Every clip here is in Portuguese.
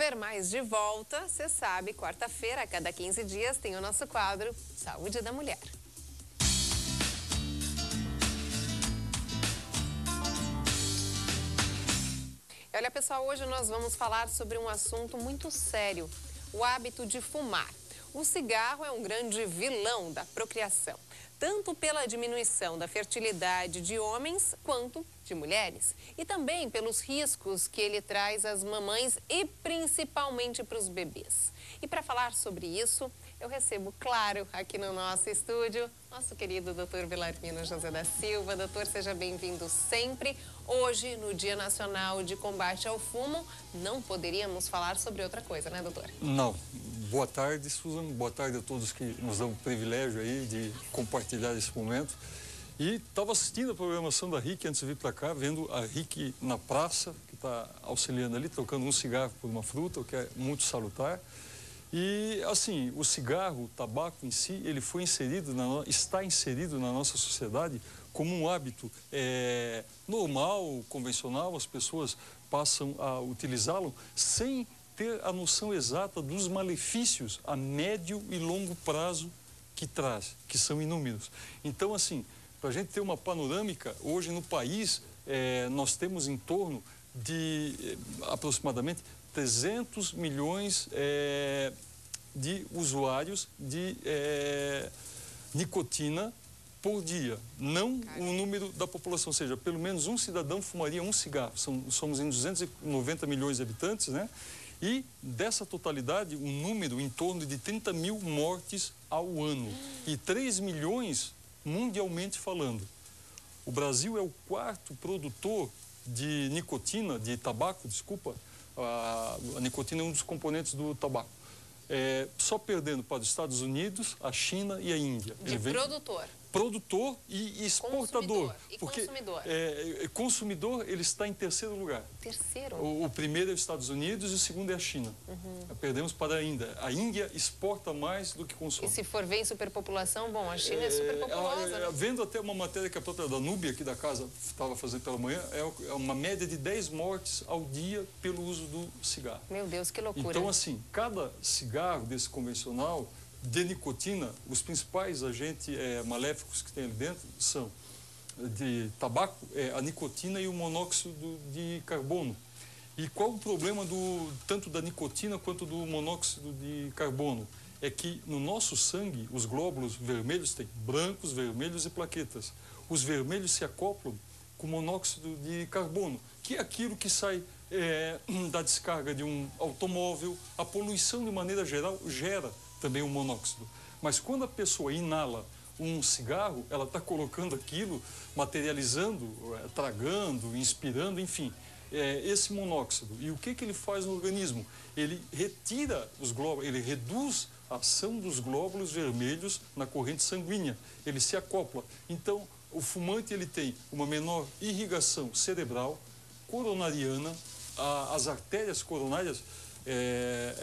Ver Mais de volta, você sabe, quarta-feira, a cada 15 dias, tem o nosso quadro Saúde da Mulher. Olha, pessoal, hoje nós vamos falar sobre um assunto muito sério, o hábito de fumar. O cigarro é um grande vilão da procriação, tanto pela diminuição da fertilidade de homens quanto de mulheres. E também pelos riscos que ele traz às mamães e principalmente para os bebês. E para falar sobre isso, eu recebo, claro, aqui no nosso estúdio, nosso querido Dr. Belarmino José da Silva. Doutor, seja bem-vindo sempre. Hoje, no Dia Nacional de Combate ao Fumo, não poderíamos falar sobre outra coisa, né, doutor? Não. Boa tarde, Susan. Boa tarde a todos que nos dão o privilégio aí de compartilhar esse momento. E estava assistindo a programação da RIC antes de vir para cá, vendo a RIC na praça, que está auxiliando ali, trocando um cigarro por uma fruta, o que é muito salutar. E, assim, o cigarro, o tabaco em si, ele foi inserido, está inserido na nossa sociedade como um hábito normal, convencional. As pessoas passam a utilizá-lo sem ter a noção exata dos malefícios a médio e longo prazo que traz, que são inúmeros. Então, assim, para a gente ter uma panorâmica, hoje no país nós temos em torno de aproximadamente 300 milhões de usuários de nicotina por dia, não o número da população, ou seja, pelo menos um cidadão fumaria um cigarro. Somos em 290 milhões de habitantes, né? E dessa totalidade, um número em torno de 30 mil mortes ao ano e 3 milhões mundialmente falando. O Brasil é o quarto produtor de nicotina, de tabaco, desculpa. A nicotina é um dos componentes do tabaco. Só perdendo para os Estados Unidos, a China e a Índia. Produtor e exportador. Consumidor. Consumidor, ele está em terceiro lugar. Terceiro? O primeiro é os Estados Unidos e o segundo é a China. Perdemos para a Índia. A Índia exporta mais do que consome. E se for ver em superpopulação, bom, a China é superpopulosa, né? Vendo até uma matéria que a própria Danúbia, aqui da casa, estava fazendo pela manhã, é uma média de 10 mortes ao dia pelo uso do cigarro. Meu Deus, que loucura. Então, assim, cada cigarro desse convencional de nicotina, os principais agentes maléficos que tem ali dentro são de tabaco, a nicotina e o monóxido de carbono. E qual o problema tanto da nicotina quanto do monóxido de carbono? É que no nosso sangue, os glóbulos vermelhos têm brancos, vermelhos e plaquetas. Os vermelhos se acoplam com monóxido de carbono, que é aquilo que sai da descarga de um automóvel. A poluição, de maneira geral, gera também o monóxido. Mas quando a pessoa inala um cigarro, ela está colocando aquilo, materializando, tragando, inspirando, enfim, esse monóxido. E o que ele faz no organismo? Ele retira os glóbulos, ele reduz a ação dos glóbulos vermelhos na corrente sanguínea. Ele se acopla. Então, o fumante ele tem uma menor irrigação cerebral, coronariana, as artérias coronárias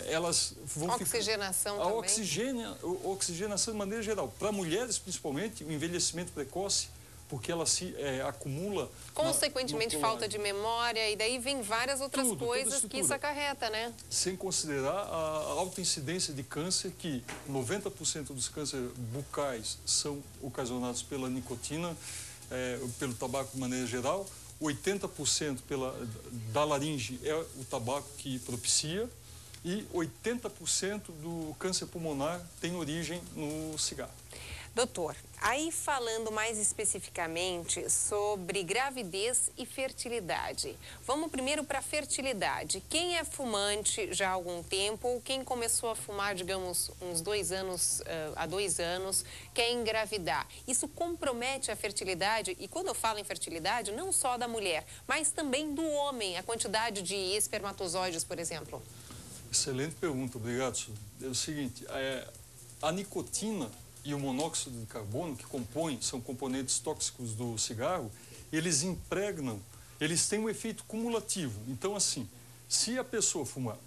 elas vão oxigenação ficar... também? Oxigenação de maneira geral. Para mulheres, principalmente, o envelhecimento precoce, porque ela se acumula... Consequentemente, falta de memória, e daí vem várias outras coisas que isso acarreta, né? Sem considerar a alta incidência de câncer, que 90% dos cânceres bucais são ocasionados pela nicotina, pelo tabaco de maneira geral. 80% da laringe é o tabaco que propicia e 80% do câncer pulmonar tem origem no cigarro. Doutor, aí falando mais especificamente sobre gravidez e fertilidade. Vamos primeiro para a fertilidade. Quem é fumante já há algum tempo, ou quem começou a fumar, digamos, uns 2 anos, há 2 anos, quer engravidar. Isso compromete a fertilidade? E quando eu falo em fertilidade, não só da mulher, mas também do homem, a quantidade de espermatozoides, por exemplo. Excelente pergunta, obrigado. É o seguinte, a nicotina e o monóxido de carbono, que são componentes tóxicos do cigarro, eles impregnam, eles têm um efeito cumulativo. Então, assim, se a pessoa fuma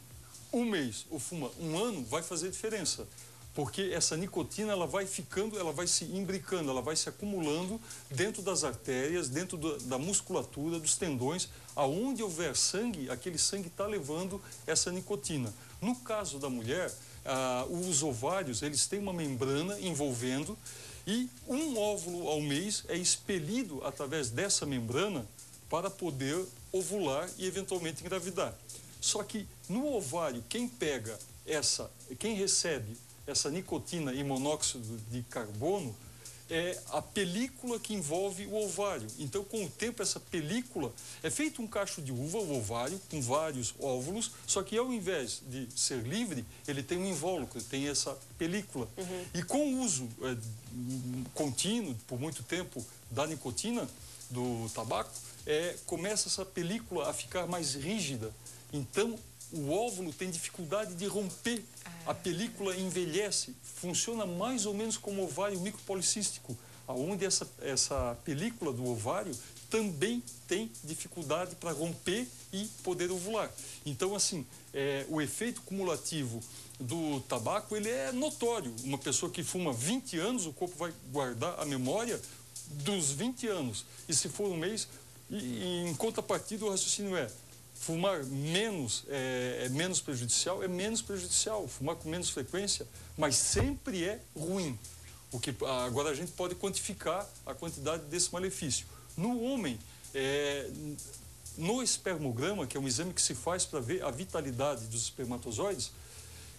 um mês ou fuma um ano, vai fazer diferença. porque essa nicotina ela vai ficando, ela vai se imbricando, ela vai se acumulando dentro das artérias, dentro da musculatura, dos tendões, aonde houver sangue, aquele sangue está levando essa nicotina. No caso da mulher, os ovários, eles têm uma membrana envolvendo e um óvulo ao mês é expelido através dessa membrana para poder ovular e eventualmente engravidar. Só que no ovário, quem recebe essa nicotina e monóxido de carbono é a película que envolve o ovário. Então, com o tempo, essa película é feito um cacho de uva, o ovário, com vários óvulos, só que ao invés de ser livre, ele tem um invólucro, tem essa película. E com o uso contínuo, por muito tempo, da nicotina, do tabaco, começa essa película a ficar mais rígida. Então, o óvulo tem dificuldade de romper. A película envelhece, funciona mais ou menos como ovário micropolicístico, onde essa película do ovário também tem dificuldade para romper e poder ovular. Então, assim, o efeito cumulativo do tabaco, ele é notório. Uma pessoa que fuma 20 anos, o corpo vai guardar a memória dos 20 anos. E se for um mês, em contrapartida, o raciocínio fumar menos é menos prejudicial, fumar com menos frequência, mas sempre é ruim. Agora a gente pode quantificar a quantidade desse malefício. No homem, no espermograma, que é um exame que se faz para ver a vitalidade dos espermatozoides,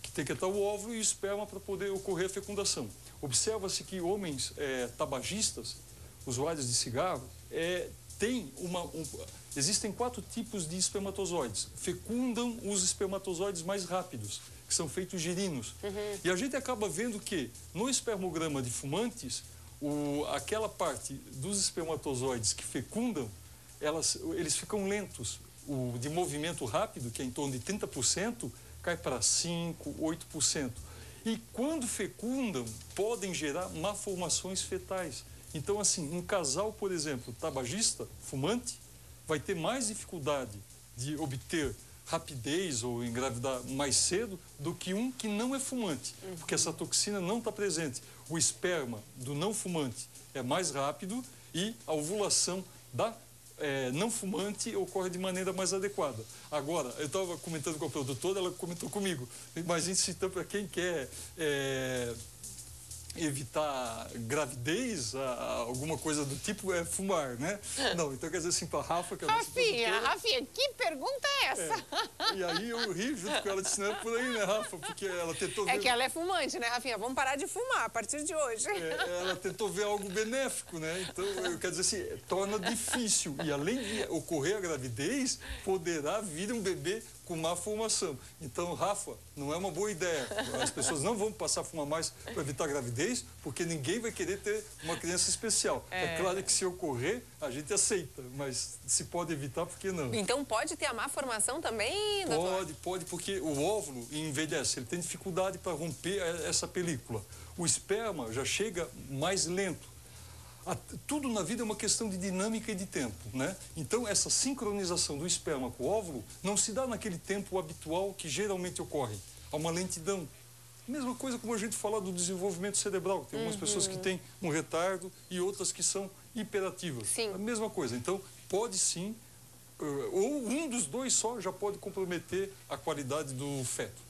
que tem que estar o óvulo e o esperma para poder ocorrer a fecundação. Observa-se que homens tabagistas, usuários de cigarro, existem 4 tipos de espermatozoides. Fecundam os espermatozoides mais rápidos, que são feitos girinos. E a gente acaba vendo que no espermograma de fumantes, aquela parte dos espermatozoides que fecundam, eles ficam lentos. O de movimento rápido, que é em torno de 30%, cai para 5%, 8%. E quando fecundam, podem gerar malformações fetais. Então, assim, um casal, por exemplo, tabagista, fumante, vai ter mais dificuldade de obter rapidez ou engravidar mais cedo do que um que não é fumante, porque essa toxina não está presente. O esperma do não fumante é mais rápido e a ovulação da não fumante ocorre de maneira mais adequada. Agora, eu estava comentando com a produtora, ela comentou comigo, mas incitando para quem quer evitar gravidez, alguma coisa do tipo, fumar, né? Não, então quer dizer assim, para a Rafa... Rafinha, que pergunta é essa? E aí eu ri junto com ela, disse, não é por aí, né, Rafa? Porque ela tentou ver... É que ela é fumante, né, Rafinha? Vamos parar de fumar a partir de hoje. Ela tentou ver algo benéfico, né? Então, quer dizer assim, torna difícil. E além de ocorrer a gravidez, poderá vir um bebê com má formação. Então, Rafa, não é uma boa ideia. As pessoas não vão passar a fumar mais para evitar a gravidez, porque ninguém vai querer ter uma criança especial. É claro que se ocorrer, a gente aceita, mas se pode evitar, por que não? Então pode ter a má formação também, doutor? Pode, porque o óvulo envelhece, ele tem dificuldade para romper essa película. O esperma já chega mais lento. Tudo na vida é uma questão de dinâmica e de tempo, né? Então, essa sincronização do esperma com o óvulo não se dá naquele tempo habitual que geralmente ocorre. Há uma lentidão. Mesma coisa como a gente fala do desenvolvimento cerebral. Tem algumas pessoas que têm um retardo e outras que são hiperativas. Sim. A mesma coisa. Então, pode sim, ou um dos dois só já pode comprometer a qualidade do feto.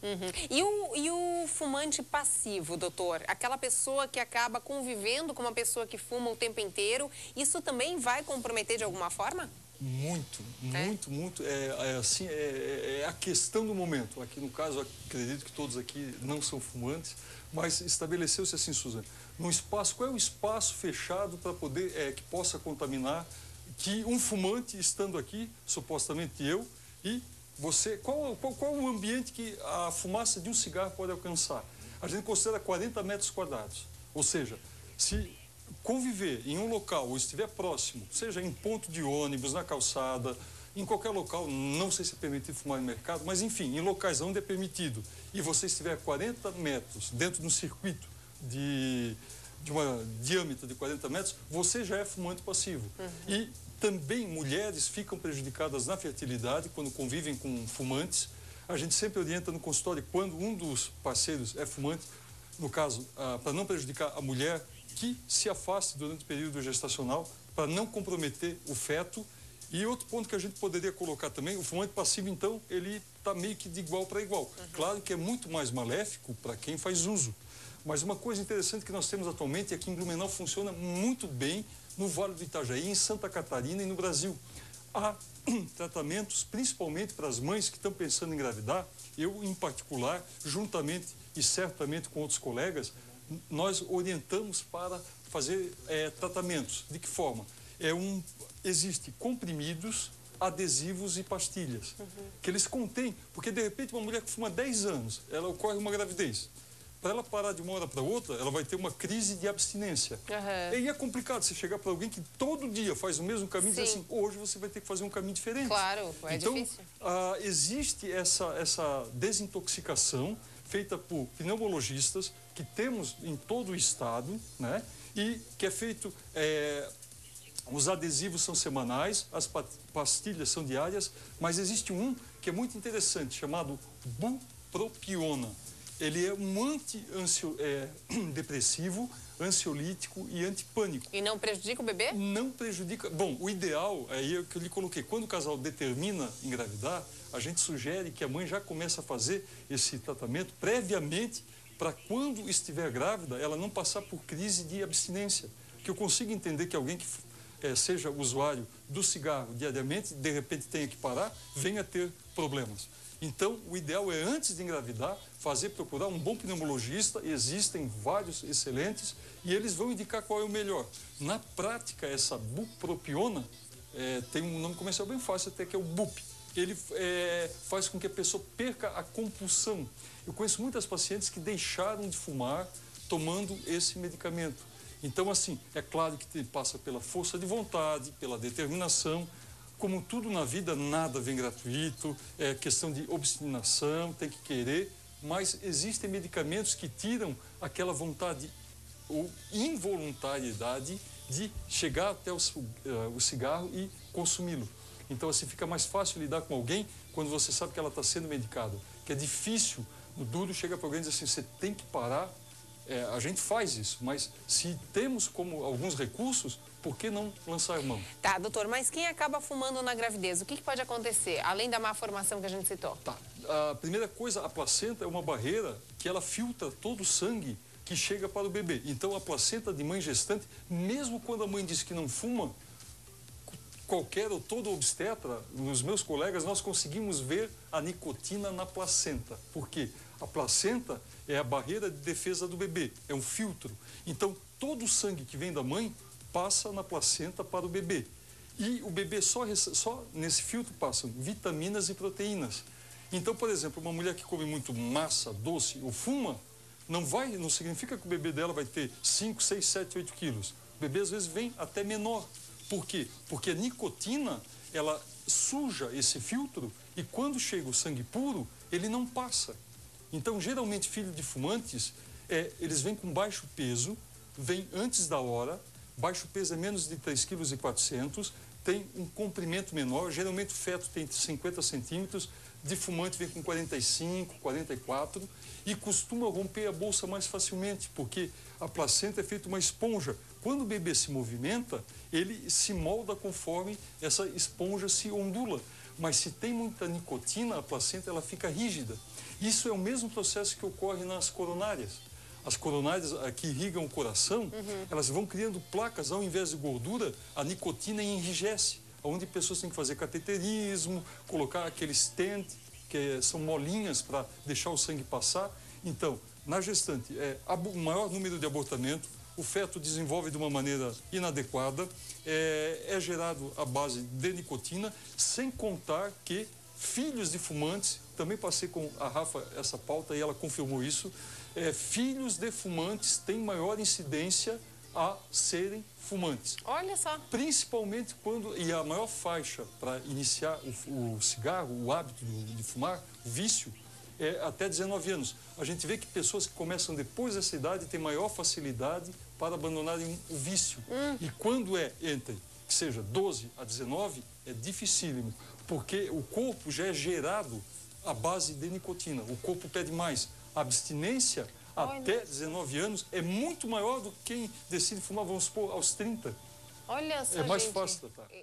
E o fumante passivo, doutor? Aquela pessoa que acaba convivendo com uma pessoa que fuma o tempo inteiro, isso também vai comprometer de alguma forma? Muito. É a questão do momento. Aqui no caso, acredito que todos aqui não são fumantes, mas estabeleceu-se assim, Suzane, num espaço, qual é o espaço fechado para poder, que possa contaminar, que um fumante estando aqui, supostamente eu, e você, qual o ambiente que a fumaça de um cigarro pode alcançar? A gente considera 40 metros quadrados. Ou seja, se conviver em um local ou estiver próximo, seja em ponto de ônibus, na calçada, em qualquer local, não sei se é permitido fumar no mercado, mas enfim, em locais onde é permitido, e você estiver a 40 metros dentro de um circuito de uma diâmetro de 40 metros, você já é fumante passivo. E também mulheres ficam prejudicadas na fertilidade quando convivem com fumantes. A gente sempre orienta no consultório, quando um dos parceiros é fumante, no caso, para não prejudicar a mulher, que se afaste durante o período gestacional, para não comprometer o feto. E outro ponto que a gente poderia colocar também, o fumante passivo, então, ele está meio que de igual para igual. Claro que é muito mais maléfico para quem faz uso. Mas uma coisa interessante que nós temos atualmente é que em Blumenau funciona muito bem no Vale do Itajaí, em Santa Catarina e no Brasil. Há tratamentos, principalmente para as mães que estão pensando em engravidar. Eu, em particular, juntamente e certamente com outros colegas, nós orientamos para fazer tratamentos. De que forma? Existe comprimidos, adesivos e pastilhas, que eles contêm, porque de repente uma mulher que fuma 10 anos, ela ocorre uma gravidez. Para ela parar de uma hora para outra, ela vai ter uma crise de abstinência. E aí é complicado você chegar para alguém que todo dia faz o mesmo caminho e dizer assim, hoje você vai ter que fazer um caminho diferente. Claro, é então, difícil. Existe essa desintoxicação feita por pneumologistas, que temos em todo o estado, né? E que é feito... os adesivos são semanais, as pastilhas são diárias, mas existe um que é muito interessante, chamado bupropiona. Ele é um antidepressivo, ansiolítico e antipânico. E não prejudica o bebê? Não prejudica. Bom, o ideal, aí é o que eu lhe coloquei, quando o casal determina engravidar, a gente sugere que a mãe já comece a fazer esse tratamento previamente, para quando estiver grávida, ela não passar por crise de abstinência. Que eu consigo entender que alguém que seja usuário do cigarro diariamente, de repente tenha que parar, venha ter problemas. Então, o ideal é, antes de engravidar, procurar um bom pneumologista, existem vários excelentes, e eles vão indicar qual é o melhor. Na prática, essa bupropiona tem um nome comercial bem fácil, até que é o BUP. Ele faz com que a pessoa perca a compulsão. Eu conheço muitas pacientes que deixaram de fumar tomando esse medicamento. Então, assim, é claro que passa pela força de vontade, pela determinação. Como tudo na vida, nada vem gratuito, é questão de obstinação, tem que querer, mas existem medicamentos que tiram aquela vontade ou involuntariedade de chegar até o cigarro e consumi-lo. Então, assim, fica mais fácil lidar com alguém quando você sabe que ela está sendo medicada. Que é difícil, no duro, chega para alguém e diz assim, você tem que parar. A gente faz isso, mas se temos como alguns recursos, por que não lançar mão? Tá, doutor, mas quem acaba fumando na gravidez, o que pode acontecer, além da má formação que a gente citou? Tá, a primeira coisa, a placenta é uma barreira que ela filtra todo o sangue que chega para o bebê. Então, a placenta de mãe gestante, mesmo quando a mãe diz que não fuma, qualquer ou todo obstetra, os meus colegas, nós conseguimos ver a nicotina na placenta. Por quê? A placenta é a barreira de defesa do bebê, é um filtro. Então, todo o sangue que vem da mãe passa na placenta para o bebê. E o bebê só nesse filtro passam vitaminas e proteínas. Então, por exemplo, uma mulher que come muito massa, doce ou fuma, não significa que o bebê dela vai ter 5, 6, 7, 8 quilos. O bebê às vezes vem até menor. Por quê? Porque a nicotina, ela suja esse filtro e quando chega o sangue puro, ele não passa. Então, geralmente, filhos de fumantes, eles vêm com baixo peso, vêm antes da hora, baixo peso é menos de 3,4 kg, tem um comprimento menor, geralmente o feto tem 50 centímetros, de fumante vem com 45, 44 e costuma romper a bolsa mais facilmente, porque a placenta é feita uma esponja. Quando o bebê se movimenta, ele se molda conforme essa esponja se ondula. Mas se tem muita nicotina, a placenta ela fica rígida. Isso é o mesmo processo que ocorre nas coronárias. As coronárias que irrigam o coração, elas vão criando placas, ao invés de gordura, a nicotina enrijece, onde pessoas têm que fazer cateterismo, colocar aqueles stent, que são molinhas para deixar o sangue passar. Então, na gestante, o maior número de abortamento, o feto desenvolve de uma maneira inadequada, é gerado à base de nicotina, sem contar que filhos de fumantes, também passei com a Rafa essa pauta e ela confirmou isso, filhos de fumantes têm maior incidência a serem fumantes. Olha só. Principalmente e a maior faixa para iniciar o cigarro, o hábito de fumar, o vício, é até 19 anos. A gente vê que pessoas que começam depois dessa idade têm maior facilidade para abandonarem o vício. E quando entre, que seja 12 a 19, é dificílimo, porque o corpo já é gerado à base de nicotina. O corpo pede mais. A abstinência até 19 anos é muito maior do que quem decide fumar, vamos supor, aos 30. Olha só, É mais gente. fácil tratar.